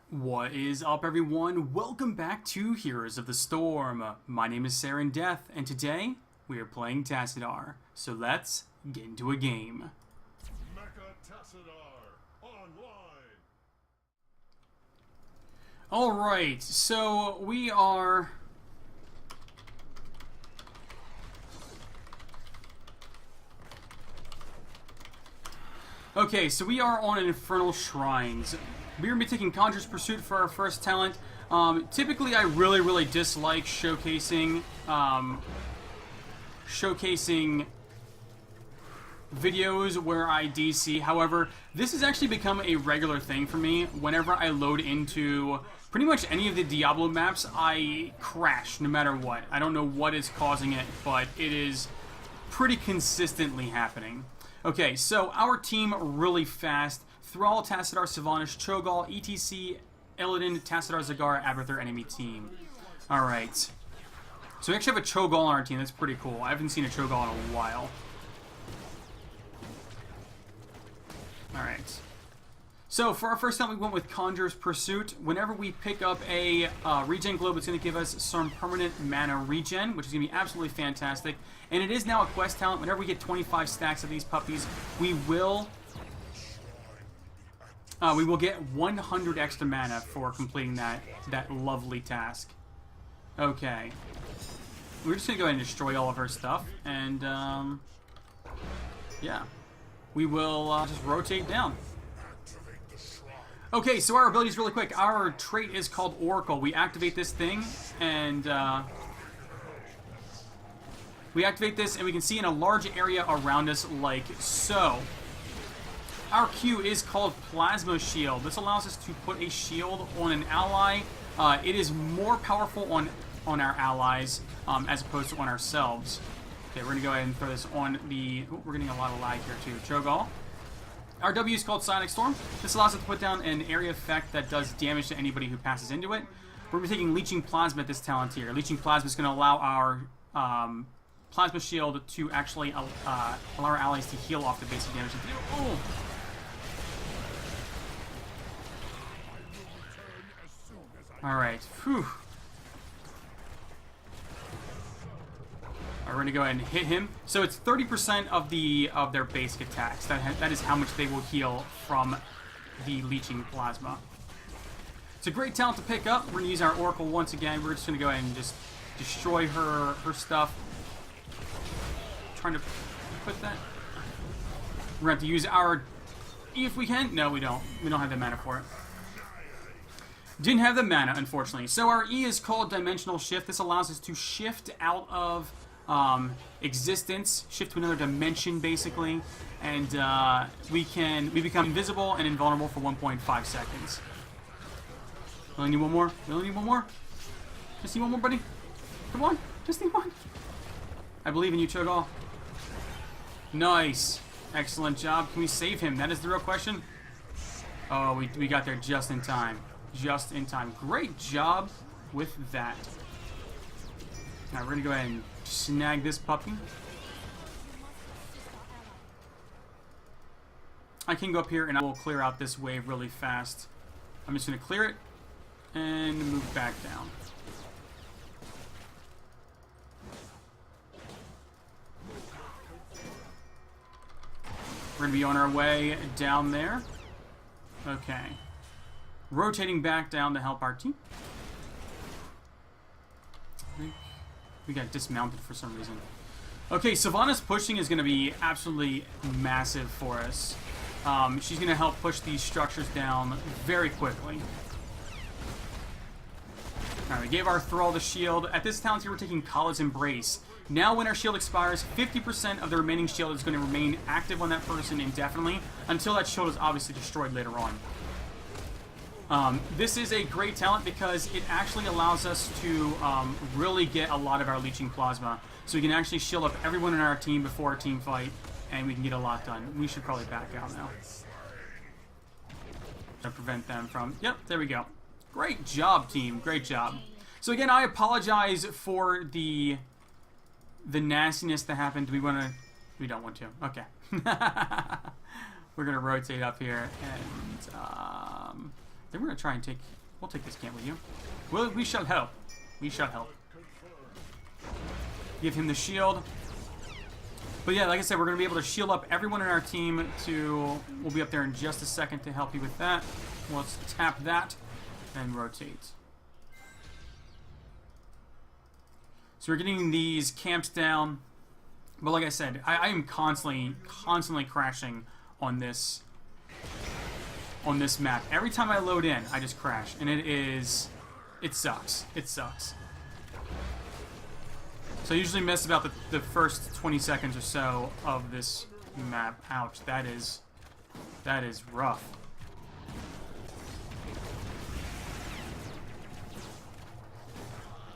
What is up, everyone? Welcome back to Heroes of the Storm. My name is Saren Death, and today we are playing Tassadar. So let's get into a game. Mecha Tassadar online. Alright, so we are... Okay, so we are on Infernal Shrines. We're going to be taking Conjurer's Pursuit for our first talent. Typically, I really dislike showcasing videos where I DC. However, this has actually become a regular thing for me. Whenever I load into pretty much any of the Diablo maps, I crash no matter what. I don't know what is causing it, but it is pretty consistently happening. Okay, so our team really fast. Thrall, Tassadar, Sylvanas, Cho'Gall, ETC, Illidan, Tassadar, Zagar, Abathur, enemy team. Alright. So we actually have a Cho'Gall on our team. That's pretty cool. I haven't seen a Cho'Gall in a while. Alright. So for our first time, we went with Conjurer's Pursuit. Whenever we pick up a regen globe, it's going to give us some permanent mana regen, which is going to be absolutely fantastic. And it is now a quest talent. Whenever we get 25 stacks of these puppies, we will get 100 extra mana for completing that lovely task. Okay. We're just going to go ahead and destroy all of her stuff. And, yeah. We will just rotate down. Okay, so our abilities really quick. Our trait is called Oracle. We activate this thing, and we activate this, and we can see in a large area around us like so. Our Q is called Plasma Shield. This allows us to put a shield on an ally. It is more powerful on our allies as opposed to on ourselves. Okay, we're going to go ahead and throw this on the... Ooh, we're getting a lot of lag here too. Cho'Gall. Our W is called Sonic Storm. This allows us to put down an area effect that does damage to anybody who passes into it. We're going to be taking Leeching Plasma at this talent here. Leeching Plasma is going to allow our Plasma Shield to actually allow our allies to heal off the basic damage. Oh! Alright, whew. We're going to go ahead and hit him. So it's 30% of their basic attacks. That is how much they will heal from the Leeching Plasma. It's a great talent to pick up. We're going to use our Oracle once again. We're just going to go ahead and just destroy her stuff. Trying to put that. We're going to have to use our... If we can. No, we don't. We don't have the mana for it. Didn't have the mana, unfortunately. So our E is called Dimensional Shift. This allows us to shift out of existence, shift to another dimension, basically, and we become invisible and invulnerable for 1.5 seconds. We only need one more. We only need one more. Just need one more, buddy. Come on, just need one. I believe in you, Cho'Gall. Nice, excellent job. Can we save him? That is the real question. Oh, we got there just in time. Just in time. Great job with that. Now we're gonna go ahead and snag this puppy. I can go up here and I will clear out this wave really fast. I'm just gonna clear it and move back down. We're gonna be on our way down there. Okay. Rotating back down to help our team. We got dismounted for some reason. Okay, Sylvanas pushing is going to be absolutely massive for us. She's going to help push these structures down very quickly. Alright, we gave our Thrall the shield. At this talent here, we're taking Kala's Embrace. Now when our shield expires, 50% of the remaining shield is going to remain active on that person indefinitely, until that shield is obviously destroyed later on. This is a great talent because it actually allows us to really get a lot of our Leeching Plasma. So we can actually shield up everyone in our team before a team fight, and we can get a lot done. We should probably back out now. To prevent them from... Yep, there we go. Great job, team. Great job. So again, I apologize for the nastiness that happened. Do we want to... We don't want to. Okay. We're going to rotate up here and... Then we're gonna try and take. We'll take this camp with you. We shall help. We shall help. Give him the shield. But yeah, like I said, we're gonna be able to shield up everyone in our team. We'll be up there in just a second to help you with that. Let's tap that and rotate. So we're getting these camps down. But like I said, I am constantly crashing on this map. Every time I load in, I just crash, and it sucks. It sucks. So I usually miss about the first 20 seconds or so of this map. Ouch, that is rough.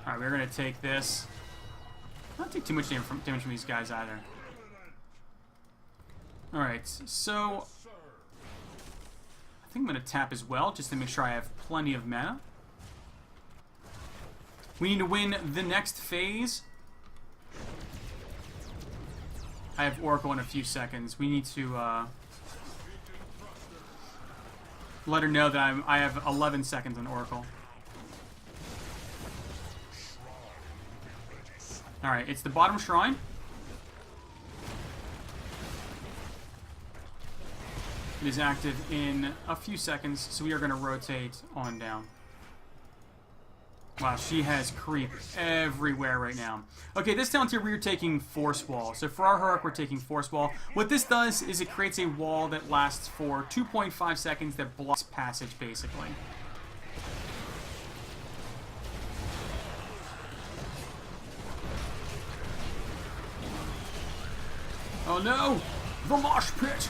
Alright, we're gonna take this. Not take too much damage from these guys either. Alright, so I think I'm going to tap as well, just to make sure I have plenty of mana. We need to win the next phase. I have Oracle in a few seconds. We need to let her know that I have 11 seconds on Oracle. Alright, it's the bottom shrine. It is active in a few seconds, so we are going to rotate on down. Wow, she has creep everywhere right now. Okay, this down tier we are taking Force Wall. So for our Heroic, we're taking Force Wall. What this does is it creates a wall that lasts for 2.5 seconds that blocks passage, basically. Oh no! The mosh pit!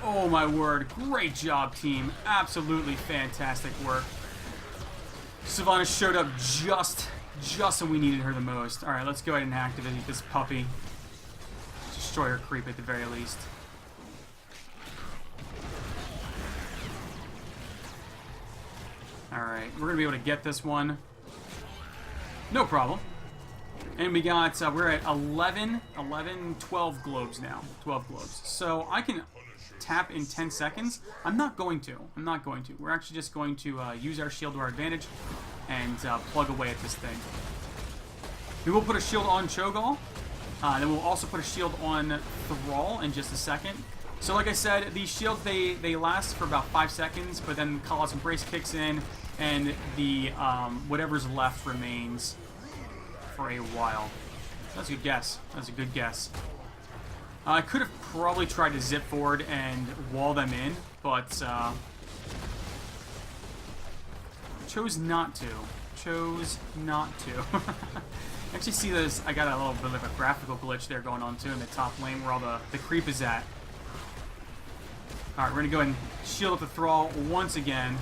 Oh my word, great job, team. Absolutely fantastic work. Sylvanas showed up just when we needed her the most. Alright, let's go ahead and activate this puppy. Destroy her creep at the very least. Alright, we're going to be able to get this one. No problem. And we got, we're at 12 globes now. 12 globes. So I can tap in 10 seconds. I'm not going to. We're actually just going to use our shield to our advantage and plug away at this thing. We will put a shield on Cho'Gall. Then we'll also put a shield on Thrall in just a second. So like I said, these shields, they last for about 5 seconds, but then Callous Embrace kicks in, and the whatever's left remains for a while. That's a good guess. That's a good guess. I could have probably tried to zip forward and wall them in, but chose not to. Actually, see this? I got a little bit of a graphical glitch there going on too in the top lane where all the creep is at. All right, we're gonna go ahead and shield up the Thrall once again.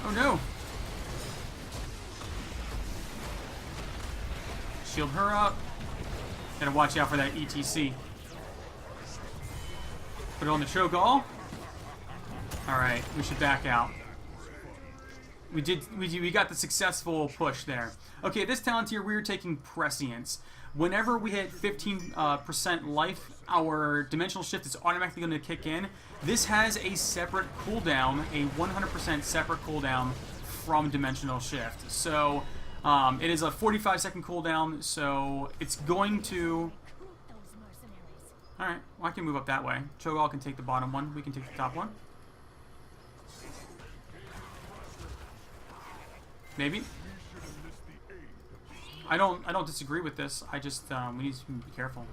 Oh no! Shield her up. Gotta watch out for that ETC. Put it on the Cho'Gall. Alright, we should back out. We got the successful push there. Okay, this talent here, we're taking Prescience. Whenever we hit 15% life, our Dimensional Shift is automatically going to kick in. This has a separate cooldown, a 100% separate cooldown from Dimensional Shift. So, it is a 45-second cooldown, so it's going to... Alright, well, I can move up that way. Cho'Gall can take the bottom one, we can take the top one. Maybe. I don't disagree with this. I just we need to be careful.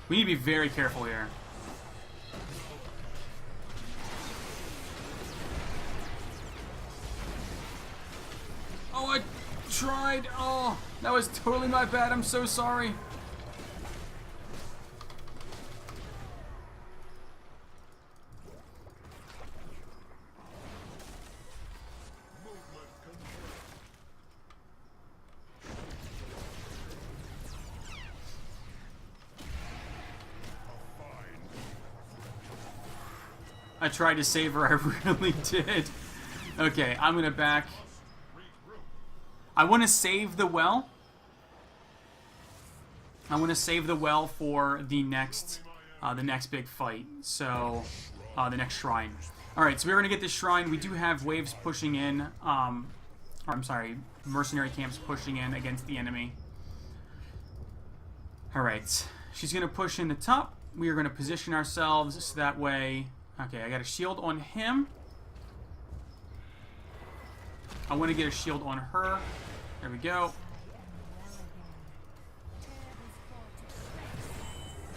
We need to be very careful here. Oh, I tried. Oh, that was totally my bad. I'm so sorry. I tried to save her, I really did. Okay, I'm gonna back. I want to save the well. I want to save the well for the next big fight. So, the next shrine. All right, so we're gonna get this shrine. We do have waves pushing in. I'm sorry, mercenary camps pushing in against the enemy. All right, she's gonna push in the top. We are gonna position ourselves so that way. Okay, I got a shield on him. I want to get a shield on her. There we go.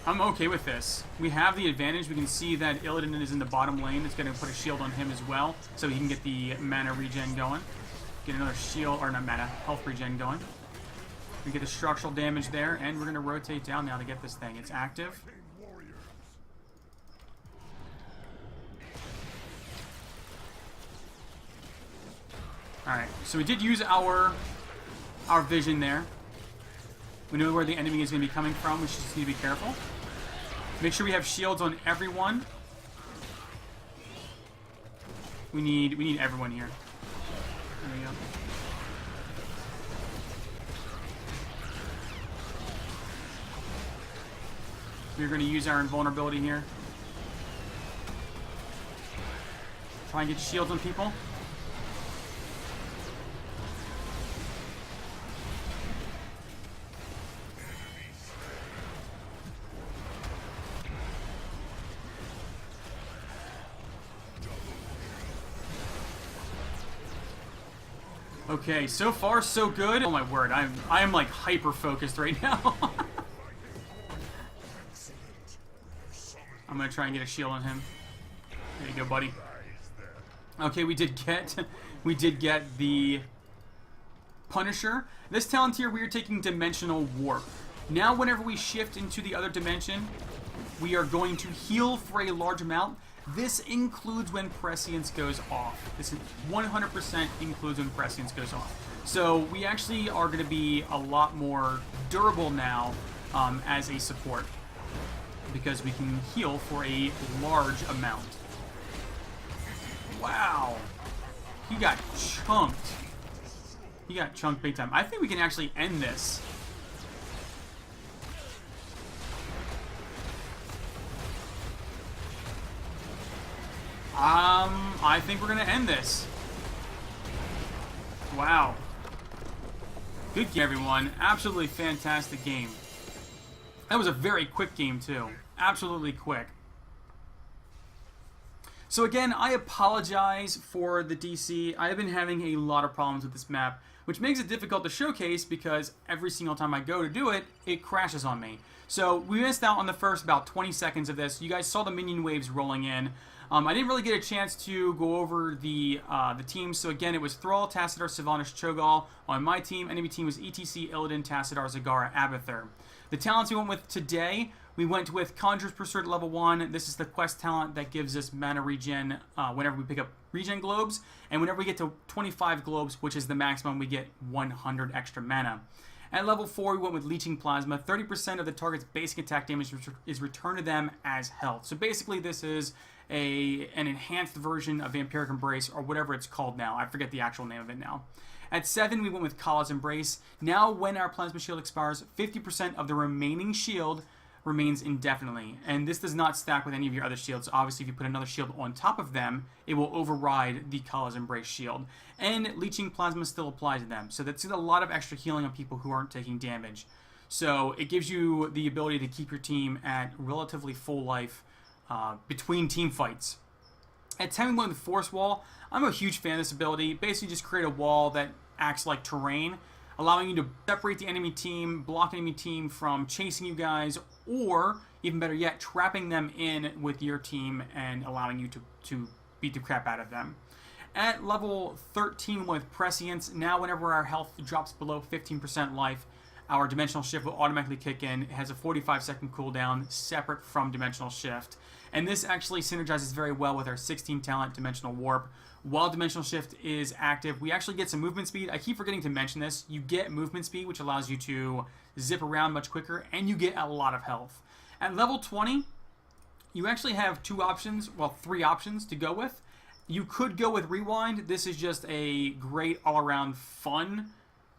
I'm okay with this. We have the advantage. We can see that Illidan is in the bottom lane. It's going to put a shield on him as well, so he can get the mana regen going. Get another shield, or not mana, health regen going. We get the structural damage there, and we're going to rotate down now to get this thing. It's active. Alright, so we did use our vision there. We know where the enemy is going to be coming from. We just need to be careful. Make sure we have shields on everyone. We need everyone here. There we go. We're going to use our invulnerability here. Try and get shields on people. Okay, so far so good. Oh my word, I am like hyper focused right now. I'm gonna try and get a shield on him. There you go, buddy. Okay, we did get the Punisher. This talent here, we are taking Dimensional Warp. Now, whenever we shift into the other dimension, we are going to heal for a large amount. This includes when Prescience goes off. This 100% includes when Prescience goes off. So we actually are going to be a lot more durable now as a support, because we can heal for a large amount. Wow. He got chunked. He got chunked big time. I think we can actually end this. I think we're gonna end this. Wow. Good game, everyone. Absolutely fantastic game. That was a very quick game, too. Absolutely quick. So again, I apologize for the DC. I have been having a lot of problems with this map, which makes it difficult to showcase because every single time I go to do it, it crashes on me. So we missed out on the first about 20 seconds of this. You guys saw the minion waves rolling in. I didn't really get a chance to go over the teams. So again, it was Thrall, Tassadar, Sylvanas, Cho'Gall on my team. Enemy team was ETC, Illidan, Tassadar, Zagara, Abathur. The talents we went with today, we went with Conjurer's Pursuit level 1. This is the quest talent that gives us mana regen whenever we pick up regen globes. And whenever we get to 25 globes, which is the maximum, we get 100 extra mana. At level 4, we went with Leeching Plasma. 30% of the target's basic attack damage is returned to them as health. So basically this is an enhanced version of Vampiric Embrace, or whatever it's called now. I forget the actual name of it now. At 7, we went with Kala's Embrace. Now when our Plasma Shield expires, 50% of the remaining shield remains indefinitely. And this does not stack with any of your other shields. Obviously, if you put another shield on top of them, it will override the Kala's Embrace shield. And Leeching Plasma still applies to them. So that's a lot of extra healing on people who aren't taking damage. So it gives you the ability to keep your team at relatively full life between team fights. At 10, we went with Force Wall. I'm a huge fan of this ability. Basically, just create a wall that acts like terrain, allowing you to separate the enemy team, block enemy team from chasing you guys, or, even better yet, trapping them in with your team and allowing you to beat the crap out of them. At level 13 with Prescience, now whenever our health drops below 15% life, our Dimensional Shift will automatically kick in. It has a 45-second cooldown, separate from Dimensional Shift. And this actually synergizes very well with our 16 talent Dimensional Warp. While Dimensional Shift is active, we actually get some movement speed. I keep forgetting to mention this. You get movement speed, which allows you to zip around much quicker, and you get a lot of health. At level 20, you actually have two options, well, three options to go with. You could go with Rewind. This is just a great all-around fun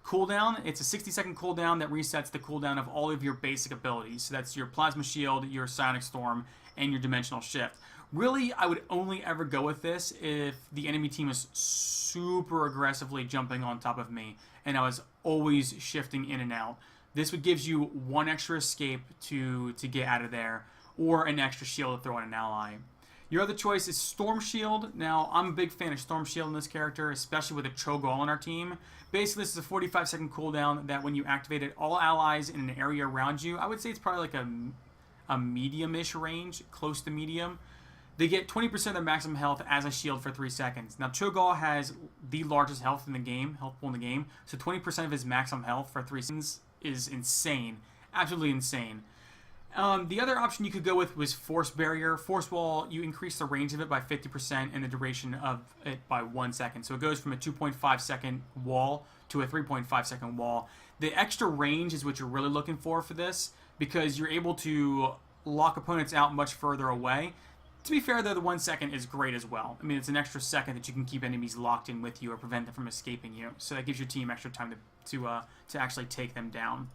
cooldown. It's a 60-second cooldown that resets the cooldown of all of your basic abilities. So that's your Plasma Shield, your Psionic Storm, and your Dimensional Shift. Really, I would only ever go with this if the enemy team is super aggressively jumping on top of me, and I was always shifting in and out. This would gives you one extra escape to get out of there, or an extra shield to throw on an ally. Your other choice is Storm Shield. Now, I'm a big fan of Storm Shield in this character, especially with a Cho'Gall on our team. Basically, this is a 45-second cooldown that when you activate it, all allies in an area around you, I would say it's probably like a medium-ish range, close to medium, they get 20% of their maximum health as a shield for 3 seconds. Now, Cho'Gall has the largest health in the game, health pool in the game, so 20% of his maximum health for 3 seconds is insane. Absolutely insane. The other option you could go with was Force Barrier. Force Wall, you increase the range of it by 50% and the duration of it by 1 second. So it goes from a 2.5 second wall to a 3.5 second wall. The extra range is what you're really looking for this, because you're able to lock opponents out much further away. To be fair, though, the 1 second is great as well. I mean, it's an extra second that you can keep enemies locked in with you or prevent them from escaping you. So that gives your team extra time to actually take them down.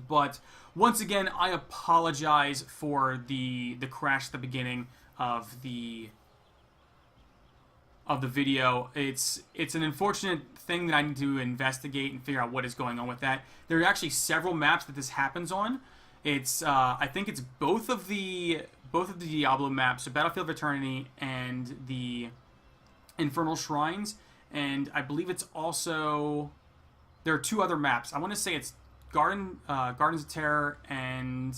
But once again, I apologize for the crash at the beginning of the video. It's an unfortunate thing that I need to investigate and figure out what is going on with that. There are actually several maps that this happens on. It's I think it's both of the Diablo maps, so Battlefield of Eternity and the Infernal Shrines, and I believe it's also, there are 2 other maps. I want to say it's Gardens of Terror, and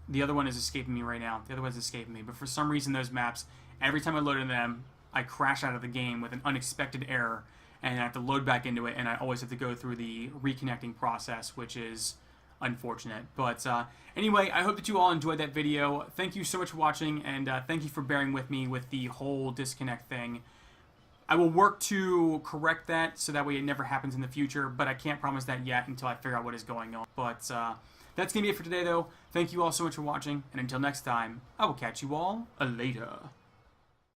the other one is escaping me right now. The other one's escaping me, but for some reason those maps, every time I load into them, I crash out of the game with an unexpected error, and I have to load back into it, and I always have to go through the reconnecting process, which is unfortunate. But anyway, I hope that you all enjoyed that video. Thank you so much for watching, and thank you for bearing with me with the whole disconnect thing. I will work to correct that so that way it never happens in the future, but I can't promise that yet until I figure out what is going on. But that's going to be it for today, though. Thank you all so much for watching, and until next time, I will catch you all later.